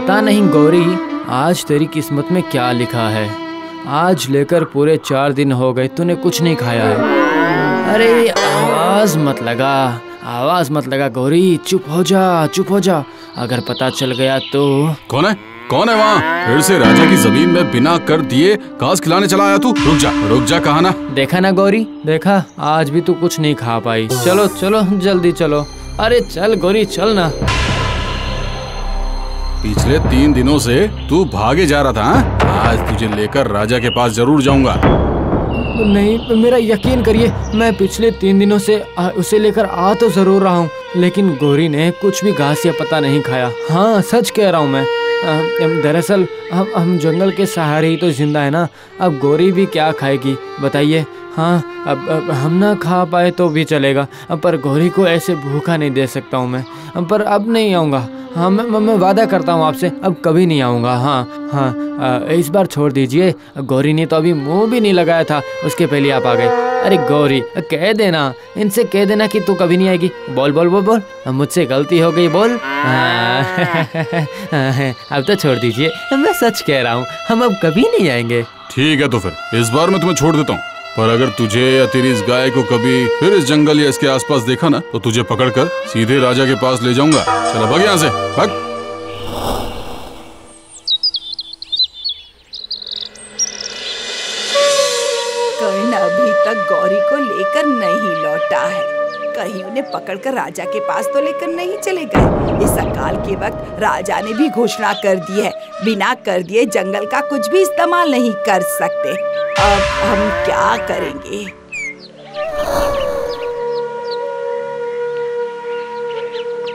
पता नहीं गौरी, आज तेरी किस्मत में क्या लिखा है। आज लेकर पूरे 4 दिन हो गए तूने कुछ नहीं खाया है। अरे आवाज मत लगा गौरी, चुप हो जा। अगर पता चल गया तो। कौन है वहाँ? फिर से राजा की जमीन में बिना कर दिए घास खिलाने चला आया तू? रुक जा कहा ना। देखा ना गौरी, देखा आज भी तू कुछ नहीं खा पाई। चलो जल्दी चलो। अरे चल गौरी, चल ना। पिछले 3 दिनों से तू भागे जा रहा था। आज तुझे लेकर राजा के पास जरूर जाऊंगा। नहीं, मेरा यकीन करिए, मैं पिछले 3 दिनों से उसे लेकर आ तो जरूर रहा हूँ, लेकिन गौरी ने कुछ भी घास या पत्ता नहीं खाया। हाँ, सच कह रहा हूँ मैं। दरअसल हम जंगल के सहारे ही तो जिंदा है ना। अब गौरी भी क्या खाएगी बताइए। हाँ, अब हम ना खा पाए तो भी चलेगा, पर गौरी को ऐसे भूखा नहीं दे सकता हूँ मैं। पर अब नहीं आऊँगा। हाँ, मैं वादा करता हूँ आपसे, अब कभी नहीं आऊँगा। हाँ, इस बार छोड़ दीजिए। गौरी ने तो अभी मुंह भी नहीं लगाया था, उसके पहले आप आ गए। अरे गौरी, कह देना, इनसे कह देना कि तू कभी नहीं आएगी। बोल, मुझसे गलती हो गई, बोल। अब तो छोड़ दीजिए, मैं सच कह रहा हूँ, हम अब कभी नहीं आएंगे। ठीक है, तो फिर इस बार मैं तुम्हें छोड़ देता हूँ, पर अगर तुझे या तेरी इस गाय को कभी फिर इस जंगल या इसके आसपास देखा ना, तो तुझे पकड़कर सीधे राजा के पास ले जाऊंगा। चलो भाग यहाँ से, भाग। कर्ण अभी तक गौरी को लेकर नहीं लौटा है। कहीं उन्हें पकड़कर राजा के पास तो लेकर नहीं चले गए। इस अकाल के वक्त राजा ने भी घोषणा कर दी है, बिना कर दिए जंगल का कुछ भी इस्तेमाल नहीं कर सकते। अब हम क्या करेंगे?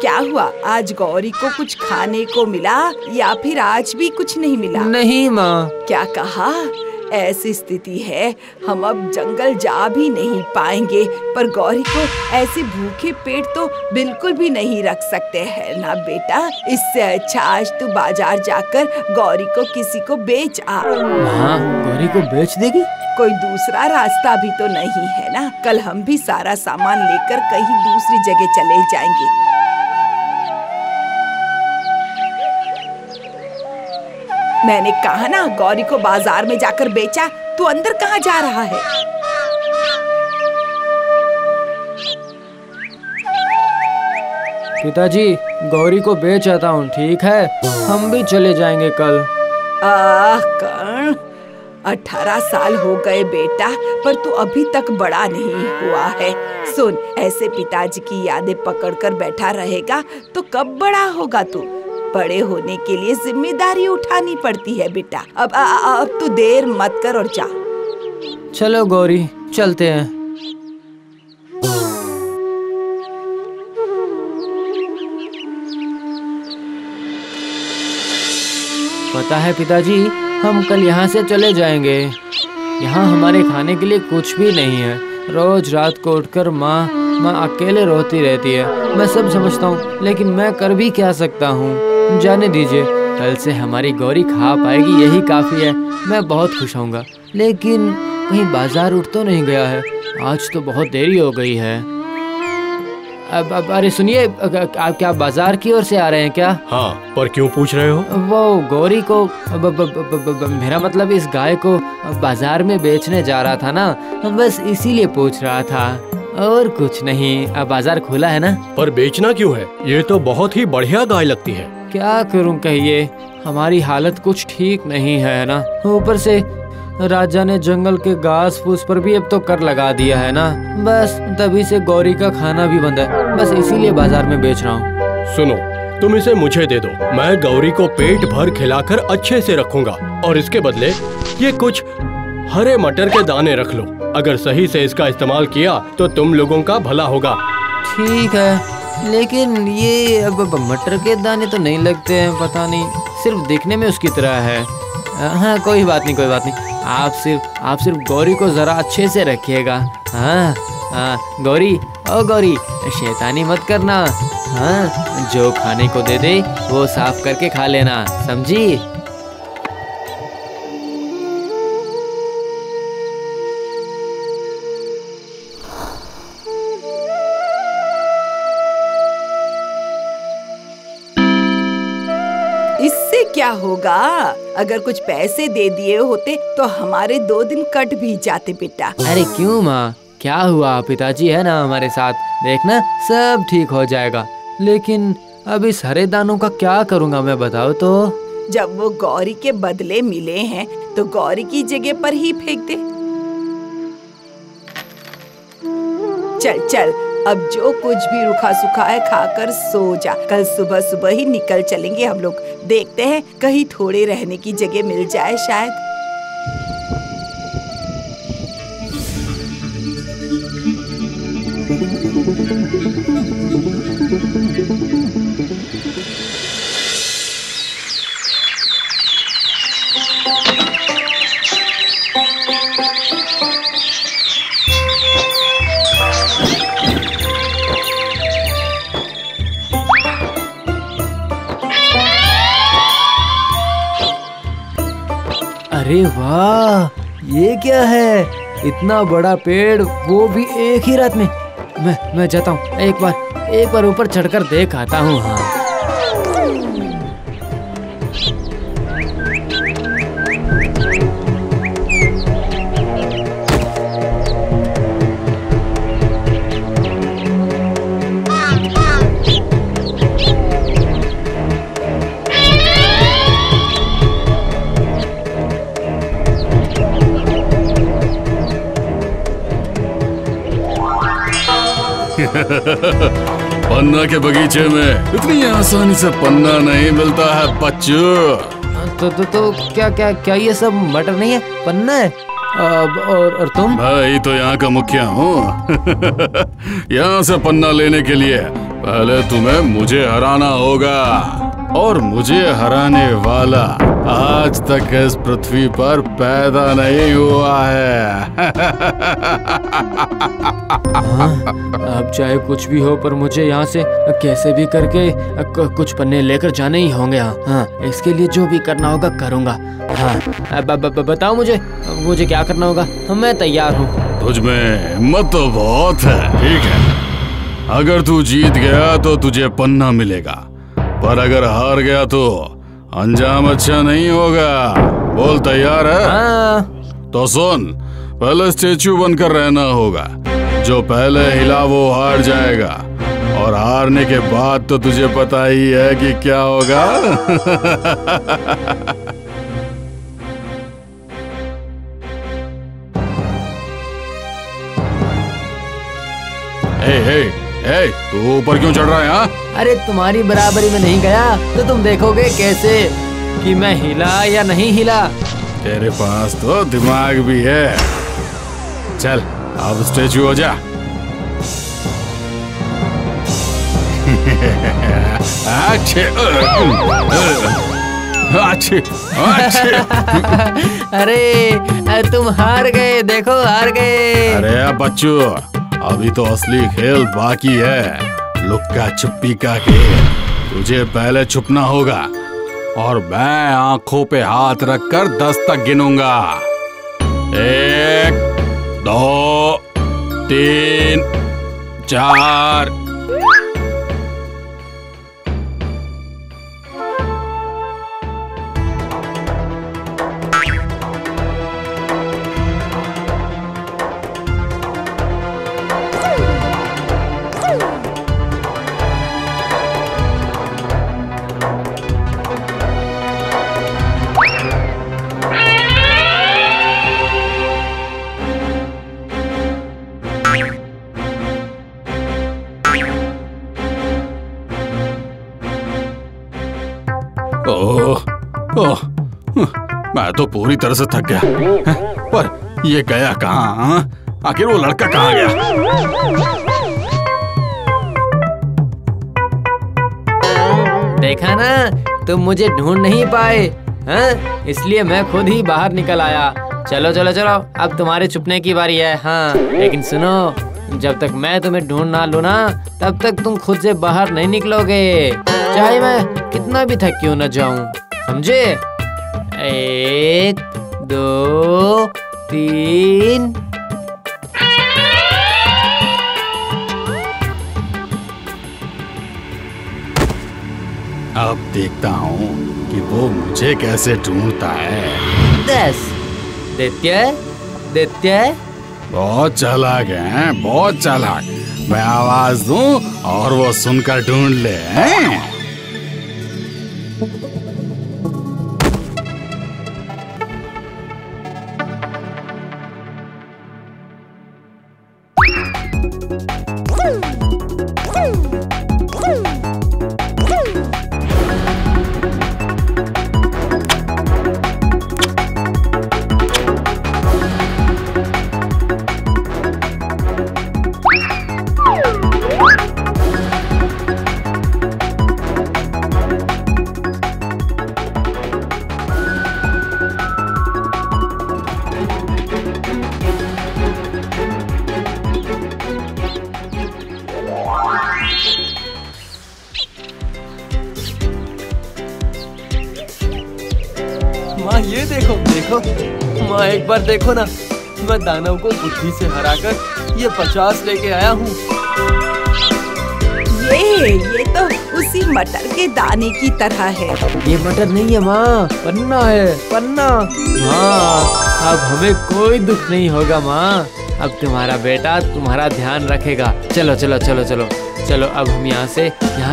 क्या हुआ, आज गौरी को कुछ खाने को मिला या फिर आज भी कुछ नहीं मिला? नहीं माँ। क्या कहा? ऐसी स्थिति है, हम अब जंगल जा भी नहीं पाएंगे, पर गौरी को ऐसे भूखे पेट तो बिल्कुल भी नहीं रख सकते हैं ना बेटा। इससे अच्छा आज तू बाजार जाकर गौरी को किसी को बेच आ। हाँ, गौरी को बेच देगी? कोई दूसरा रास्ता भी तो नहीं है ना। कल हम भी सारा सामान लेकर कहीं दूसरी जगह चले जाएंगे। मैंने कहा ना, गौरी को बाजार में जाकर बेचा। तू अंदर कहाँ जा रहा है? पिताजी, गौरी को बेच आता हूँ, ठीक है? हम भी चले जाएंगे कल। कर्ण, 18 साल हो गए बेटा, पर तू अभी तक बड़ा नहीं हुआ है। सुन, ऐसे पिताजी की यादें पकड़कर बैठा रहेगा तो कब बड़ा होगा तू? बड़े होने के लिए जिम्मेदारी उठानी पड़ती है बेटा। अब तू देर मत कर और जा। चलो गौरी, चलते हैं। पता है पिताजी, हम कल यहाँ से चले जाएंगे। यहाँ हमारे खाने के लिए कुछ भी नहीं है। रोज रात को उठकर माँ अकेले रोती रहती है। मैं सब समझता हूँ, लेकिन मैं कर भी क्या सकता हूँ। जाने दीजिए, कल से हमारी गौरी खा पाएगी, यही काफी है। मैं बहुत खुश होऊंगा। लेकिन कहीं बाजार उठ तो नहीं गया है? आज तो बहुत देरी हो गई है। अब अरे सुनिए, आप क्या बाजार की ओर से आ रहे हैं क्या? हाँ, पर क्यों पूछ रहे हो? वो गौरी को मेरा मतलब इस गाय को बाजार में बेचने जा रहा था ना, बस इसीलिए पूछ रहा था, और कुछ नहीं। अब बाजार खुला है ना। पर बेचना क्यों है? ये तो बहुत ही बढ़िया गाय लगती है। क्या करूं कहिए, हमारी हालत कुछ ठीक नहीं है ना। ऊपर से राजा ने जंगल के घास फूस पर भी अब तो कर लगा दिया है ना। बस तभी से गौरी का खाना भी बंद है। बस इसीलिए बाजार में बेच रहा हूँ। सुनो, तुम इसे मुझे दे दो। मैं गौरी को पेट भर खिलाकर अच्छे से रखूंगा, और इसके बदले ये कुछ हरे मटर के दाने रख लो। अगर सही से इसका इस्तेमाल किया तो तुम लोगों का भला होगा। ठीक है, लेकिन ये अब मटर के दाने तो नहीं लगते हैं, पता नहीं, सिर्फ दिखने में उसकी तरह है। हाँ, कोई बात नहीं। आप सिर्फ गौरी को जरा अच्छे से रखिएगा। हाँ, गौरी, ओ गौरी, शैतानी मत करना। हाँ, जो खाने को दे दे वो साफ करके खा लेना, समझी? इससे होगा? अगर कुछ पैसे दे दिए होते तो हमारे 2 दिन कट भी जाते बेटा। अरे क्यों माँ, क्या हुआ? पिताजी है ना हमारे साथ, देखना सब ठीक हो जाएगा। लेकिन अब इस हरे दानों का क्या करूँगा मैं, बताओ तो। जब वो गौरी के बदले मिले हैं तो गौरी की जगह पर ही फेंक दे। चल चल, अब जो कुछ भी रूखा सूखा है खाकर सो जा। कल सुबह सुबह ही निकल चलेंगे हम लोग। देखते हैं कहीं थोड़े रहने की जगह मिल जाए शायद। अरे वाह, ये क्या है? इतना बड़ा पेड़, वो भी एक ही रात में। मैं जाता हूँ, एक बार ऊपर चढ़कर देख आता हूँ। हाँ पन्ना के बगीचे में इतनी आसानी से पन्ना नहीं मिलता है बच्चों। तो क्या ये सब मटर नहीं है, पन्ना है? और तुम? भाई तो यहाँ का मुखिया हूँ। यहाँ से पन्ना लेने के लिए पहले तुम्हें मुझे हराना होगा, और मुझे हराने वाला आज तक इस पृथ्वी पर पैदा नहीं हुआ है। अब चाहे कुछ भी हो, पर मुझे यहाँ से कैसे भी करके कुछ पन्ने लेकर जाने ही होंगे। हाँ, इसके लिए जो भी करना होगा करूँगा। हाँ, बताओ मुझे क्या करना होगा। मैं तैयार हूँ। तुझमें हिम्मत तो बहुत है। ठीक है, अगर तू जीत गया तो तुझे पन्ना मिलेगा, पर अगर हार गया तो अंजाम अच्छा नहीं होगा। बोल, तैयार है? हाँ। तो सुन, पहले स्टेचू बनकर रहना होगा। जो पहले हिला वो हार जाएगा, और हारने के बाद तो तुझे पता ही है कि क्या होगा। हे, तू ऊपर क्यों चढ़ रहा है? हाँ? अरे तुम्हारी बराबरी में नहीं गया तो तुम देखोगे कैसे कि मैं हिला या नहीं हिला। तेरे पास तो दिमाग भी है। चल, अब स्टेचू हो जा। अच्छे, अच्छे, अच्छे। अरे तुम हार गए, देखो हार गए। अरे बच्चों, अभी तो असली खेल बाकी है। लुक्का छुपी का खेल। तुझे पहले छुपना होगा, और मैं आंखों पे हाथ रखकर 10 तक गिनूंगा। 1, 2, 3, 4। मैं तो पूरी तरह से थक गया। पर ये गया कहाँ? आखिर वो लड़का कहाँ गया? देखा ना, तुम मुझे ढूंढ नहीं पाए। हाँ, इसलिए मैं खुद ही बाहर निकल आया। चलो चलो चलो, अब तुम्हारे छुपने की बारी है। हाँ, लेकिन सुनो, जब तक मैं तुम्हें ढूंढ ना लूं ना, तब तक तुम खुद से बाहर नहीं निकलोगे, चाहे मैं कितना भी थक क्यों न जाऊं। समझे? 1, 2, 3। अब देखता हूँ कि वो मुझे कैसे ढूंढता है। 10 दैत्य बहुत चालाक है, बहुत चालाक। मैं आवाज दूं और वो सुनकर ढूंढ ले हैं? माँ ये देखो देखो माँ, एक बार देखो ना, मैं दानव को बुद्धि से हराकर ये 50 लेके आया हूँ। ये तो उसी मटर के दाने की तरह है। ये मटर नहीं है माँ, पन्ना है, पन्ना। माँ अब हमें कोई दुख नहीं होगा माँ, अब तुम्हारा बेटा तुम्हारा ध्यान रखेगा। चलो चलो चलो चलो चलो, अब हम यहाँ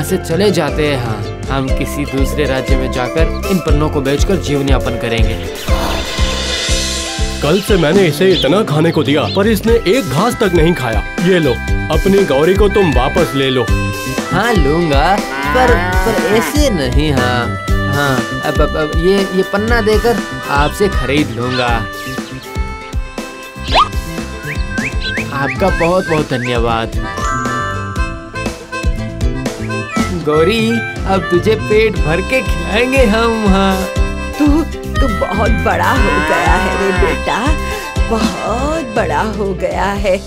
से चले जाते हैं। हाँ, हम किसी दूसरे राज्य में जाकर इन पन्नों को बेचकर जीवन यापन करेंगे। कल से मैंने इसे इतना खाने को दिया पर इसने एक घास तक नहीं खाया। ये लो, अपनी गौरी को तुम वापस ले लो। हाँ लूंगा, पर ऐसे नहीं। हाँ हाँ, अब ये पन्ना देकर आपसे खरीद लूंगा। आपका बहुत बहुत धन्यवाद। गौरी, अब तुझे पेट भर के खिलाएंगे हम। हाँ, तू बहुत बड़ा हो गया है रे बेटा, बहुत बड़ा हो गया है।